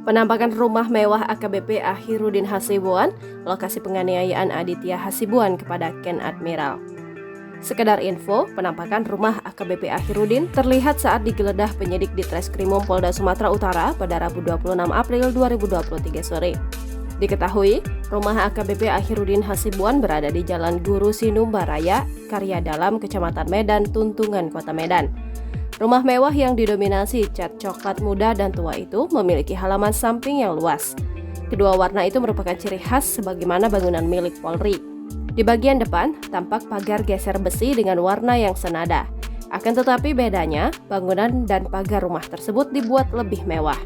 Penampakan rumah mewah AKBP Akhirudin Hasibuan, lokasi penganiayaan Aditya Hasibuan kepada Ken Admiral. Sekedar info, penampakan rumah AKBP Akhirudin terlihat saat digeledah penyidik di Treskrimum Polda Sumatera Utara pada Rabu 26 April 2023 sore. Diketahui, rumah AKBP Akhirudin Hasibuan berada di Jalan Guru Sinumba Raya, Karya Dalam, Kecamatan Medan, Tuntungan, Kota Medan. Rumah mewah yang didominasi cat coklat muda dan tua itu memiliki halaman samping yang luas. Kedua warna itu merupakan ciri khas sebagaimana bangunan milik Polri. Di bagian depan, tampak pagar geser besi dengan warna yang senada. Akan tetapi bedanya, bangunan dan pagar rumah tersebut dibuat lebih mewah.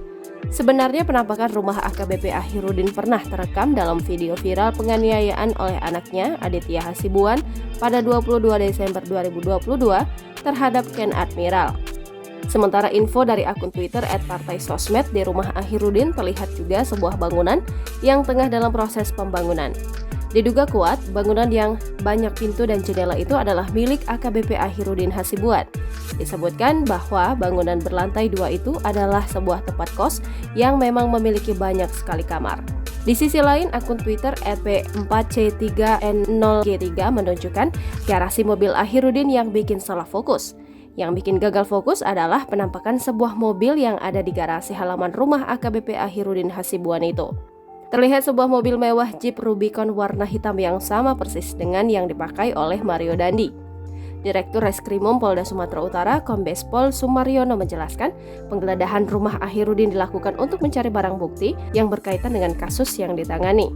Sebenarnya penampakan rumah AKBP Akhirudin pernah terekam dalam video viral penganiayaan oleh anaknya Aditya Hasibuan pada 22 Desember 2022 terhadap Ken Admiral. Sementara info dari akun Twitter @partaisosmed di rumah Akhirudin terlihat juga sebuah bangunan yang tengah dalam proses pembangunan. Diduga kuat, bangunan yang banyak pintu dan jendela itu adalah milik AKBP Akhirudin Hasibuan. Disebutkan bahwa bangunan berlantai 2 itu adalah sebuah tempat kos yang memang memiliki banyak sekali kamar. Di sisi lain, akun Twitter @p4c3n0g3 menunjukkan garasi mobil Akhirudin yang bikin salah fokus. Yang bikin gagal fokus adalah penampakan sebuah mobil yang ada di garasi halaman rumah AKBP Akhirudin Hasibuan itu. Terlihat sebuah mobil mewah Jeep Rubicon warna hitam yang sama persis dengan yang dipakai oleh Mario Dandi. Direktur Reskrimum Polda Sumatera Utara, Kombes Pol Sumaryono menjelaskan, penggeledahan rumah Akhirudin dilakukan untuk mencari barang bukti yang berkaitan dengan kasus yang ditangani.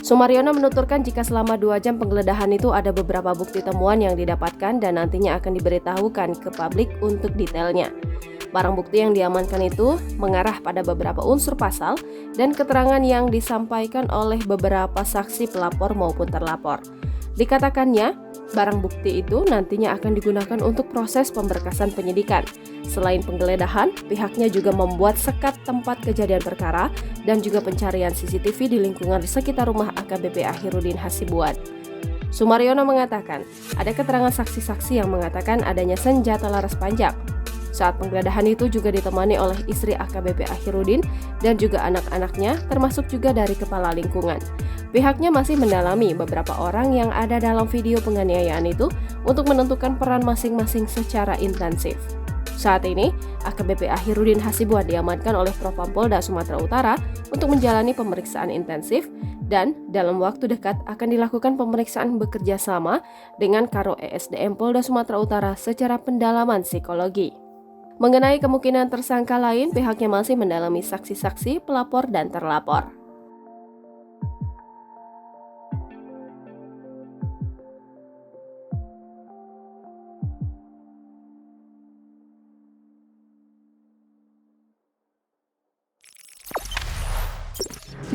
Sumaryono menuturkan jika selama 2 jam penggeledahan itu ada beberapa bukti temuan yang didapatkan dan nantinya akan diberitahukan ke publik untuk detailnya. Barang bukti yang diamankan itu mengarah pada beberapa unsur pasal dan keterangan yang disampaikan oleh beberapa saksi pelapor maupun terlapor. Dikatakannya, barang bukti itu nantinya akan digunakan untuk proses pemberkasan penyidikan. Selain penggeledahan, pihaknya juga membuat sekat tempat kejadian perkara dan juga pencarian CCTV di lingkungan sekitar rumah AKBP Akhirudin Hasibuan. Sumaryono mengatakan, ada keterangan saksi-saksi yang mengatakan adanya senjata laras panjang. Saat penggeledahan itu juga ditemani oleh istri AKBP Akhirudin dan juga anak-anaknya, termasuk juga dari kepala lingkungan. Pihaknya masih mendalami beberapa orang yang ada dalam video penganiayaan itu untuk menentukan peran masing-masing secara intensif. Saat ini, AKBP Akhirudin Hasibuan diamankan oleh Propam Polda Sumatera Utara untuk menjalani pemeriksaan intensif dan dalam waktu dekat akan dilakukan pemeriksaan bekerja sama dengan Karo ESDM Polda Sumatera Utara secara pendalaman psikologi. Mengenai kemungkinan tersangka lain, pihaknya masih mendalami saksi-saksi, pelapor, dan terlapor.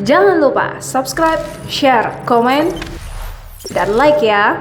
Jangan lupa subscribe, share, komen, dan like ya!